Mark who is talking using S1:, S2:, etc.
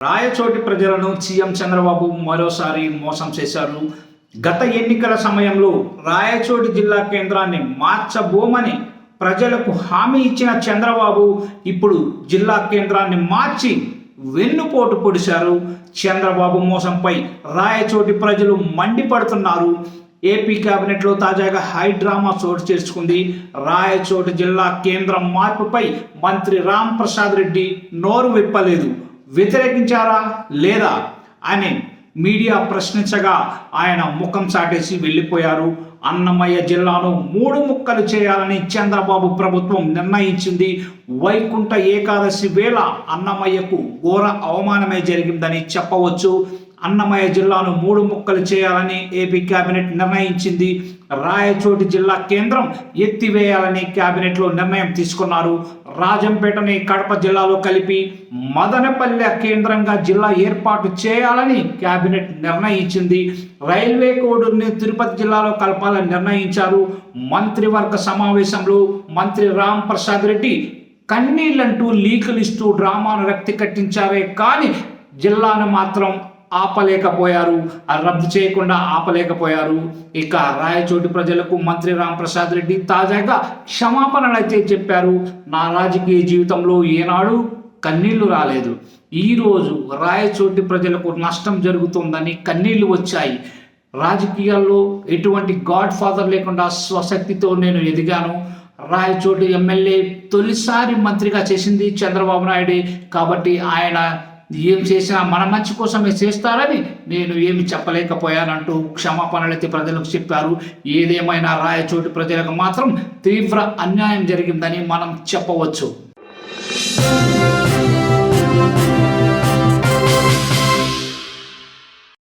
S1: రాయచోటి ప్రజలను సీఎం చంద్రబాబు మరోసారి మోసం చేశారు. గత ఎన్నికల సమయంలో రాయచోటి జిల్లా కేంద్రాన్ని మార్చబోమని ప్రజలకు హామీ ఇచ్చిన చంద్రబాబు ఇప్పుడు జిల్లా కేంద్రాన్ని మార్చి వెన్నుపోటు పొడిశారు. చంద్రబాబు మోసంపై రాయచోటి ప్రజలు మండిపడుతున్నారు. ఏపీ కేబినెట్లో తాజాగా హై డ్రామా చోటు చేసుకుంది. రాయచోటి జిల్లా కేంద్రం మార్పుపై మంత్రి రామ్ ప్రసాద్ రెడ్డి నోరు విప్పలేదు. వ్యతిరేకించారా లేదా అని మీడియా ప్రశ్నించగా ఆయన ముఖం చాటేసి వెళ్ళిపోయారు. అన్నమయ్య జిల్లాను 3 ముక్కలు చేయాలని చంద్రబాబు ప్రభుత్వం నిర్ణయించింది. వైకుంఠ ఏకాదశి వేళ అన్నమయ్యకు ఘోర అవమానమే జరిగిందని చెప్పవచ్చు. అన్నమయ్య జిల్లాను 3 ముక్కలు చేయాలని ఏపీ కేబినెట్ నిర్ణయించింది. రాయచోటి జిల్లా కేంద్రం ఎత్తివేయాలని కేబినెట్లో నిర్ణయం తీసుకున్నారు. రాజంపేటని కడప జిల్లాలో కలిపి మదనపల్లె కేంద్రంగా జిల్లా ఏర్పాటు చేయాలని కేబినెట్ నిర్ణయించింది. రైల్వే కోడ్ని తిరుపతి జిల్లాలో కలపాలని నిర్ణయించారు. మంత్రివర్గ సమావేశంలో మంత్రి రామ్ ప్రసాద్ రెడ్డి కన్నీళ్లంటూ లీకులు ఇస్తూ డ్రామాను రక్తి కట్టించారే కానీ జిల్లాను మాత్రం ఆపలేకపోయారు. రద్దు చేయకుండా ఆపలేకపోయారు. ఇక రాయచోటి ప్రజలకు మంత్రి రామ్ ప్రసాద్ రెడ్డి తాజాగా క్షమాపణలు అయితే చెప్పారు. నా రాజకీయ జీవితంలో ఏనాడు కన్నీళ్లు రాలేదు. ఈరోజు రాయచోటి ప్రజలకు నష్టం జరుగుతుందని కన్నీళ్లు వచ్చాయి. రాజకీయాల్లో ఎటువంటి గాడ్ ఫాదర్ లేకుండా స్వశక్తితో నేను ఎదిగాను. రాయచోటి ఎమ్మెల్యే తొలిసారి మంత్రిగా చేసింది చంద్రబాబు నాయుడే కాబట్టి ఆయన ఏం చేసినా మన మంచి కోసమే చేస్తారని నేను ఏమి చెప్పలేకపోయానంటూ క్షమాపణలైతే ప్రజలకు చెప్పారు. ఏదేమైనా రాయచోటి ప్రజలకు మాత్రం తీవ్ర అన్యాయం జరిగిందని మనం చెప్పవచ్చు.